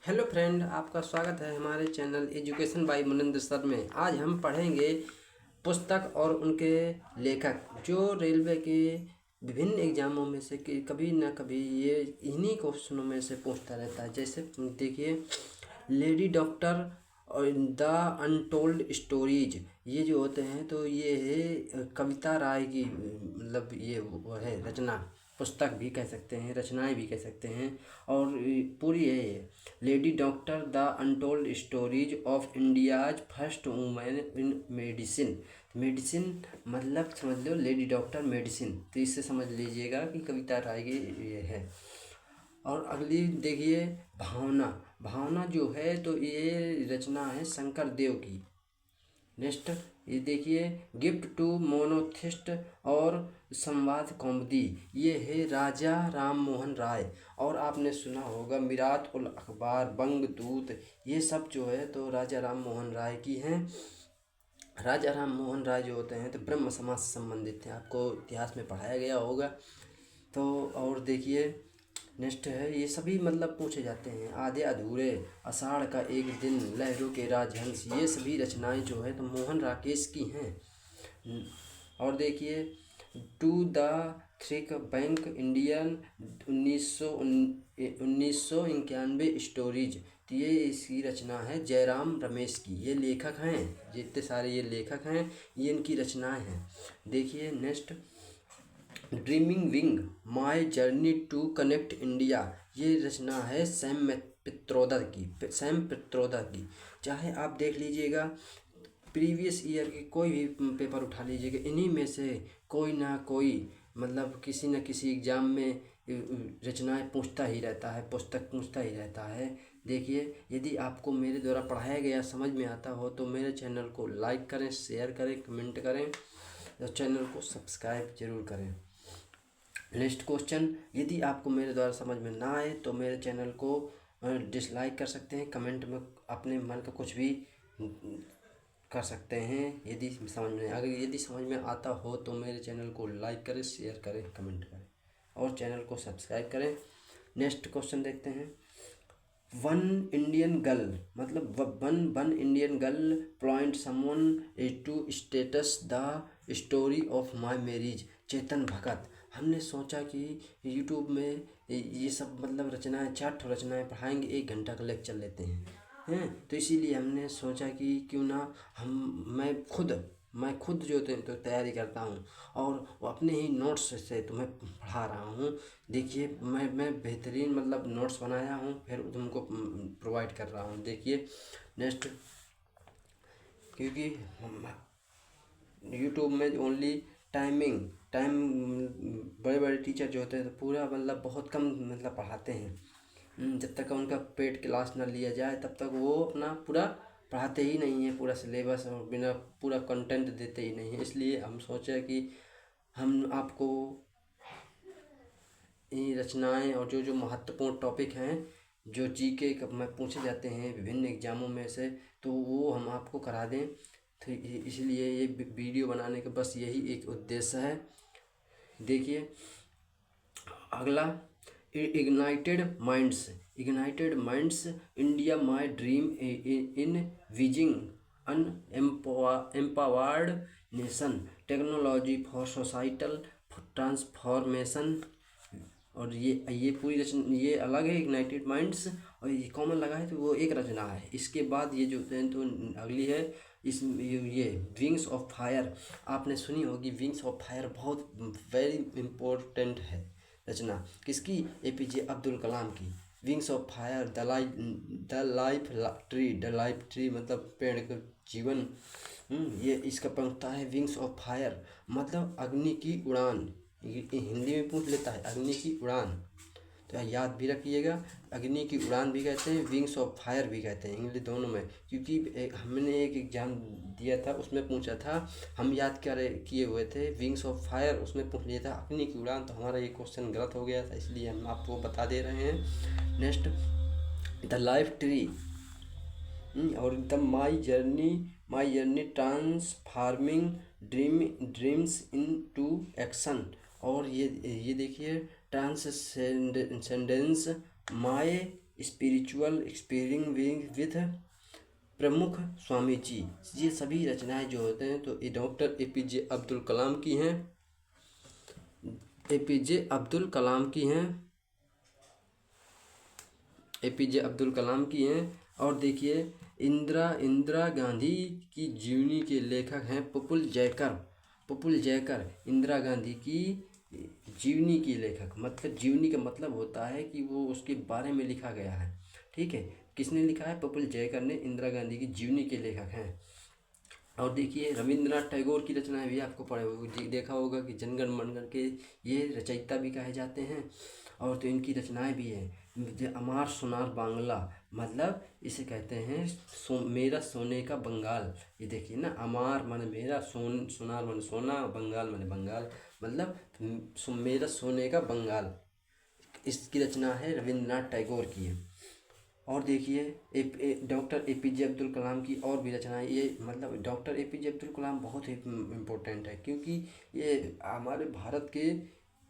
Hello friend, आपका स्वागत है हमारे channel education by Maninder sir में। आज हम पढ़ेंगे पुस्तक और उनके लेखक जो रेलवे के विभिन्न एग्जामों में से कि कभी ना कभी ये इन्हीं क्वेश्चनों में से पूछता रहता है। जैसे देखिए, लेडी डॉक्टर और द अनटोल्ड स्टोरीज, ये जो होते हैं तो ये है कविता राय की, मतलब ये वो है रचना, पुस्तक भी कह सकते हैं, रचनाएं भी कह सकते हैं। और पूरी है ये lady doctor the untold stories of India's first women in medicine. Medicine मतलब समझ लो लेडी डॉक्टर मेडिसिन, तो इससे समझ लीजिएगा कि कविता राय की ये है। और अगली देखिए, भावना। भावना जो है तो ये रचना है शंकर देव की। नेक्स्ट ये देखिए, गिफ्ट टू मोनोथिस्ट और संवाद कौमुदी, ये है राजा राम मोहन राय। और आपने सुना होगा मिरात उल अखबार, बंगदूत, ये सब जो है तो राजा राम मोहन राय की हैं। राजा राम मोहन राय जो होते हैं तो ब्रह्म समाज से संबंधित थे, आपको इतिहास में पढ़ाया गया होगा। तो और देखिए नेक्स्ट है, ये सभी मतलब पूछे जाते हैं। आधे अधूरे, आषाढ़ का एक दिन, लहरों के राजहंस, ये सभी रचनाएं जो है तो मोहन राकेश की हैं। और देखिए, to the brink bank Indian 1991 stories, तो ये इसकी रचना है जयराम रमेश की। ये लेखक हैं, जितने सारे ये लेखक हैं ये इनकी रचनाएं हैं। देखिए next, dreaming wing, my journey to connect India, ये रचना है सैम पित्रोदा की। चाहे आप देख लीजिएगा प्रीवियस ईयर के कोई भी पेपर उठा लीजिएगा, इन्हीं में से कोई ना कोई मतलब किसी न किसी एग्ज़ाम में रचनाएं पूछता ही रहता है, पुस्तक पूछता ही रहता है। देखिए, यदि आपको मेरे द्वारा पढ़ाया गया समझ में आता हो तो मेरे चैनल को लाइक करें, शेयर करें, कमेंट करें और चैनल को सब्सक्राइब जरूर करें। नेक्स्ट क्वेश्चन, यदि आपको मेरे द्वारा समझ में ना आए तो मेरे चैनल को डिसलाइक कर सकते हैं, कमेंट में अपने मन का कुछ भी कर सकते हैं। यदि समझ में आता हो तो मेरे चैनल को लाइक करें, शेयर करें, कमेंट करें और चैनल को सब्सक्राइब करें। नेक्स्ट क्वेश्चन देखते हैं। वन इंडियन गर्ल, मतलब one Indian girl point someone two states the story of my marriage, Chetan Bhagat. हमने सोचा कि यूट्यूब में ये सब मतलब रचनाएं, 4 रचनाएं पढ़ाएंगे, 1 घंटा का लेक्चर लेते हैं तो इसीलिए हमने सोचा कि क्यों ना मैं खुद जो तो तैयारी करता हूँ और वो अपने ही नोट्स से तुम्हें पढ़ा रहा हूँ। देखिए, मैं बेहतरीन मतलब नोट्स बनाया हूँ, फिर तुमको प्रोवाइड कर रहा हूँ। देखिए नेक्स्ट, क्योंकि यूट्यूब में ओनली टाइम बड़े बड़े टीचर जो होते हैं तो पूरा मतलब बहुत कम मतलब पढ़ाते हैं। जब तक उनका पेड क्लास ना लिया जाए तब तक वो अपना पूरा पढ़ाते ही नहीं है, पूरा सिलेबस और बिना पूरा कंटेंट देते ही नहीं है। इसलिए हम सोचे कि हम आपको ये रचनाएं और जो जो महत्वपूर्ण टॉपिक हैं जो जीके में पूछे जाते हैं विभिन्न एग्जामों में से, तो वो हम आपको करा दें। तो इसलिए ये वीडियो बनाने का बस यही एक उद्देश्य है। देखिए अगला, ignited minds India my dream envisioning an empowered nation, technology for societal transformation. और ये पूरी रचना ये अलग है इग्नाइटेड माइंड्स, और ये कॉमन लगा है तो वो एक रचना है। इसके बाद ये जो है तो अगली है ये विंग्स ऑफ फायर। आपने सुनी होगी विंग्स ऑफ फायर, बहुत वेरी इम्पोर्टेंट है रचना। किसकी? एपीजे अब्दुल कलाम की। Wings of fire, the life tree मतलब पेड़ का जीवन। ये इसका पंक्ता है विंग्स ऑफ फायर, मतलब अग्नि की उड़ान। हिंदी में पूछ लेता है अग्नि की उड़ान, तो याद भी रखिएगा। अग्नि की उड़ान भी कहते हैं, विंग्स ऑफ फायर भी कहते हैं, इंग्लिश दोनों में। क्योंकि हमने एक एग्जाम दिया था उसमें पूछा था, हम याद किए हुए थे विंग्स ऑफ फायर, उसमें पूछ लिया था अग्नि की उड़ान, तो हमारा ये क्वेश्चन गलत हो गया था, इसलिए हम आपको बता दे रहे हैं। नेक्स्ट, द लाइफ ट्री और the my journey transforming dreams into action. और ये देखिए, transcendence my spiritual experience with Pramukh Swami जी। ये सभी रचनाएं जो होते हैं तो ये डॉक्टर APJ अब्दुल कलाम की हैं। APJ अब्दुल कलाम की हैं। APJ अब्दुल कलाम की हैं। और देखिए इंदिरा गांधी की जीवनी के लेखक हैं प्रफुल्ल जयकर। प्रफुल्ल जयकर इंदिरा गांधी की जीवनी की लेखक, मतलब जीवनी का मतलब होता है कि वो उसके बारे में लिखा गया है। ठीक है, किसने लिखा है? प्रफुल्ल जयकर ने इंदिरा गांधी की जीवनी के लेखक हैं। और देखिए रविंद्रनाथ टैगोर की रचनाएं भी आपको पढ़े होगा, देखा होगा कि जनगण मनगण के ये रचयिता भी कहे जाते हैं। और तो इनकी रचनाएं भी हैं। अमार सोनार बांग्ला, मतलब इसे कहते हैं मेरा सोने का बंगाल। ये देखिए ना, अमार माने मेरा, सोनार माने सोना, बंगाल माने बंगाल, मतलब मेरा सोने का बंगाल। इसकी रचना है रविंद्रनाथ टैगोर की है। और देखिए डॉक्टर APJ अब्दुल कलाम की और भी रचनाएं, ये मतलब डॉक्टर APJ अब्दुल कलाम बहुत ही इम्पोर्टेंट है, क्योंकि ये हमारे भारत के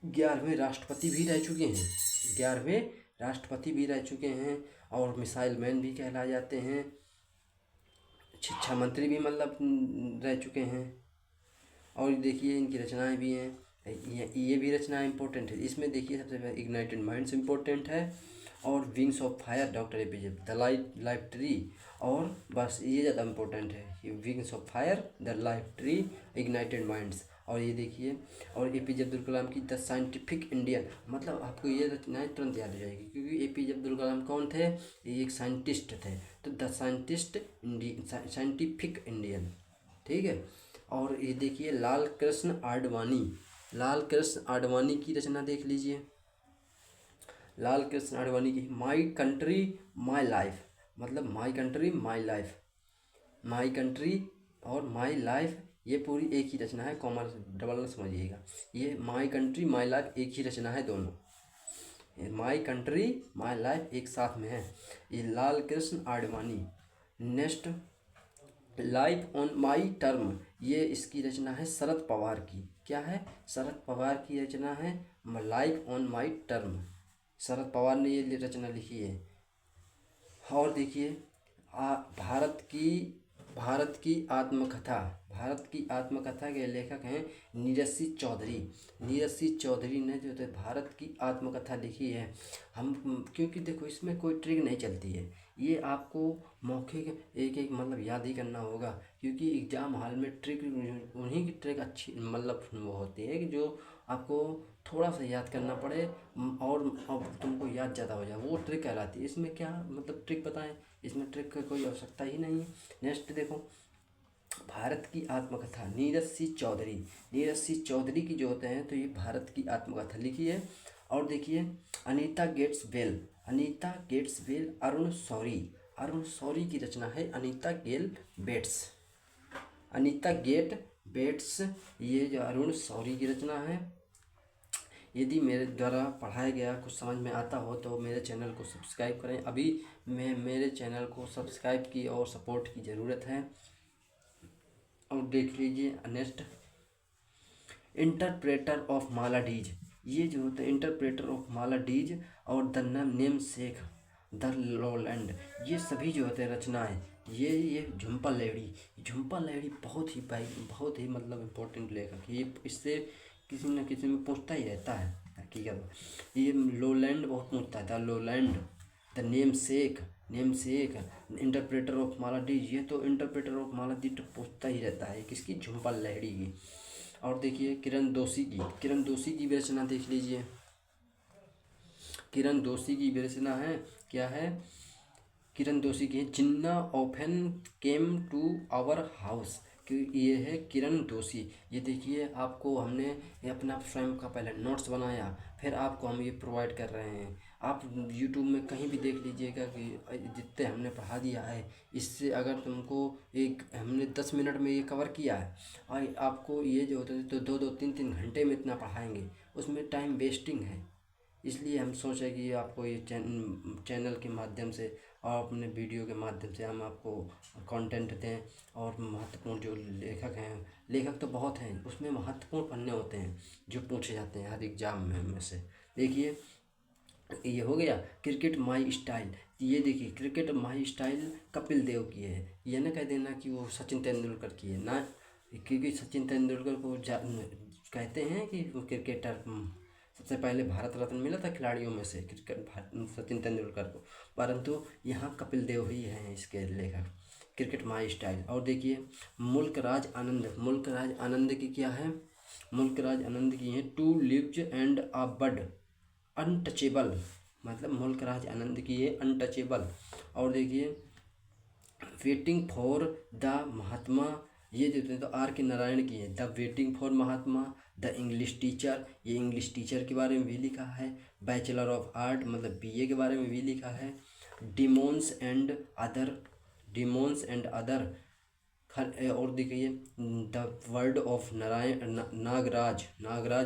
11वें राष्ट्रपति भी रह चुके हैं। 11वें राष्ट्रपति भी रह चुके हैं और मिसाइल मैन भी कहलाए जाते हैं। शिक्षा मंत्री भी मतलब रह चुके हैं। और देखिए इनकी रचनाएं भी हैं, ये भी रचनाएं इंपॉर्टेंट है। इसमें देखिए सबसे पहले इग्नाइटेड माइंड्स इंपॉर्टेंट है, और wings of fire doctor APJ, the life tree, और बस ये ज़्यादा इंपॉर्टेंट है, wings of fire, the life tree, ignited minds. और ये देखिए, और APJ अब्दुल कलाम की द साइंटिफिक इंडियन, मतलब आपको ये रचनाएं तुरंत याद हो जाएगी, क्योंकि APJ अब्दुल कलाम कौन थे? ये एक साइंटिस्ट थे, तो द साइंटिफिक इंडियन। ठीक है। और ये देखिए लाल कृष्ण आडवाणी की रचना देख लीजिए। लाल कृष्ण आडवाणी की माई कंट्री माई लाइफ, मतलब my country my life, my country और माई लाइफ, ये पूरी एक ही रचना है, कॉमर्स डबल न समझिएगा। ये माई कंट्री माई लाइफ एक ही रचना है दोनों। माई कंट्री माई लाइफ एक साथ में है। ये Lal Krishna Advani. Next life on my term, ये इसकी रचना है शरद पवार की। क्या है? शरद पवार की रचना है life on my term. Sharad Pawar ने ये रचना लिखी है। और देखिए भारत की आत्मकथा, भारत की आत्मकथा के लेखक हैं नीरज सिंह चौधरी। नीरज सिंह चौधरी ने जो है भारत की आत्मकथा लिखी है। हम क्योंकि देखो इसमें कोई ट्रिक नहीं चलती है, ये आपको मौखिक एक एक मतलब याद ही करना होगा, क्योंकि एग्जाम हॉल में ट्रिक उन्हीं की ट्रिक अच्छी मतलब वो होती है कि जो आपको थोड़ा सा याद करना पड़े और अब तुमको याद ज़्यादा हो जाए, वो ट्रिक कहलाती है। इसमें क्या मतलब ट्रिक बताएं, इसमें ट्रिक की कोई आवश्यकता ही नहीं है। नेक्स्ट देखो, भारत की आत्मकथा नीरज सिंह चौधरी। नीरज सिंह चौधरी की जो होते हैं तो ये भारत की आत्मकथा लिखी है। और देखिए अनीता गेट्स वेल अरुण शौरी की रचना है अनीता गेट बेट्स, ये जो अरुण शौरी की रचना है। यदि मेरे द्वारा पढ़ाया गया कुछ समझ में आता हो तो मेरे चैनल को सब्सक्राइब करें। अभी मेरे चैनल को सब्सक्राइब की और सपोर्ट की ज़रूरत है। और देख लीजिए नेक्स्ट इंटरप्रेटर ऑफ मालाडीज, ये जो होता है इंटरप्रेटर ऑफ मालाडीज और the name sec, the lowland, ये सभी जो होते हैं रचनाएं, ये झुम्पा लाहिड़ी बहुत ही मतलब इम्पोर्टेंट लेखक, ये इससे किसी न किसी में पूछता ही रहता है हकीकत। ये लोलैंड बहुत पूछता है, the lowland, the namesake, interpreter of maladies, ये तो इंटरप्रेटर ऑफ मालाडीज तो पूछता ही रहता है किसकी? झुम्पा लाहिड़ी की। और देखिए किरण दोषी की भी रचना देख लीजिए। किरण दोषी की भी रचना है, क्या है? किरण दोषी की है Jinnah often came to our house, कि ये है किरण दोषी। ये देखिए आपको हमने ये अपना स्वयं का पहले नोट्स बनाया, फिर आपको हम ये प्रोवाइड कर रहे हैं। आप यूट्यूब में कहीं भी देख लीजिएगा कि जितने हमने पढ़ा दिया है, इससे अगर तुमको हमने 10 मिनट में ये कवर किया है, और आपको ये जो होता है तो 2-2 3-3 घंटे में इतना पढ़ाएंगे, उसमें टाइम वेस्टिंग है। इसलिए हम सोचे कि आपको ये चैनल के माध्यम से और अपने वीडियो के माध्यम से हम आपको कंटेंट दें। और महत्वपूर्ण जो लेखक तो बहुत हैं, उसमें महत्वपूर्ण पन्ने होते हैं जो पूछे जाते हैं हर एग्जाम में से। देखिए ये हो गया क्रिकेट माई स्टाइल। ये देखिए cricket my style Kapil Dev की है, ये ना कह देना कि वो सचिन तेंदुलकर की है ना, क्योंकि सचिन तेंदुलकर को कहते हैं कि वो क्रिकेटर सबसे पहले भारत रत्न मिला था खिलाड़ियों में से सचिन तेंदुलकर को, परंतु यहाँ कपिल देव ही हैं इसके लेखक क्रिकेट माई स्टाइल। और देखिए मुल्क राज आनंद की क्या है, मुल्क राज आनंद की है two leaves and a bud untouchable, मतलब मुल्क राज आनंद की है अनटचेबल। और देखिए वेटिंग फॉर द महात्मा, ये जो थे तो आर के नारायण की है the waiting for Mahatma, the English teacher, ये इंग्लिश टीचर के बारे में भी लिखा है। बैचलर ऑफ आर्ट मतलब बीए के बारे में भी लिखा है। डिमोन्स एंड अदर और देखिए द वर्ड ऑफ नागराज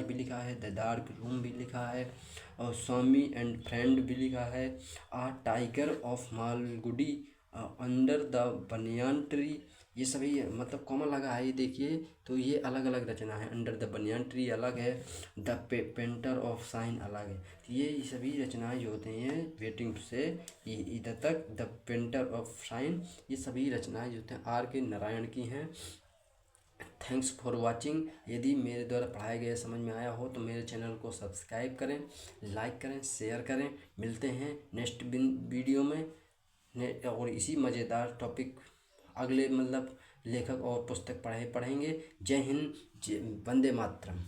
भी लिखा है। द डार्क रूम भी लिखा है। और स्वामी एंड फ्रेंड भी लिखा है। A tiger of Malgudi, under the banyan tree, ये सभी मतलब कॉमन लगा है। ये देखिए तो ये अलग अलग रचना है, अंडर द बनियान ट्री अलग है, द पेंटर ऑफ साइन अलग है। तो ये सभी रचनाएं जो होते हैं वेटिंग से इधर तक द पेंटर ऑफ साइन, ये सभी रचनाएं जो होते हैं आर के नारायण की हैं। Thanks for watching. यदि मेरे द्वारा पढ़ाया गया समझ में आया हो तो मेरे चैनल को सब्सक्राइब करें, लाइक करें, शेयर करें। मिलते हैं नेक्स्ट वीडियो में और इसी मज़ेदार टॉपिक अगले मतलब लेखक और पुस्तक पढ़ेंगे। जय हिंद, वंदे मातरम।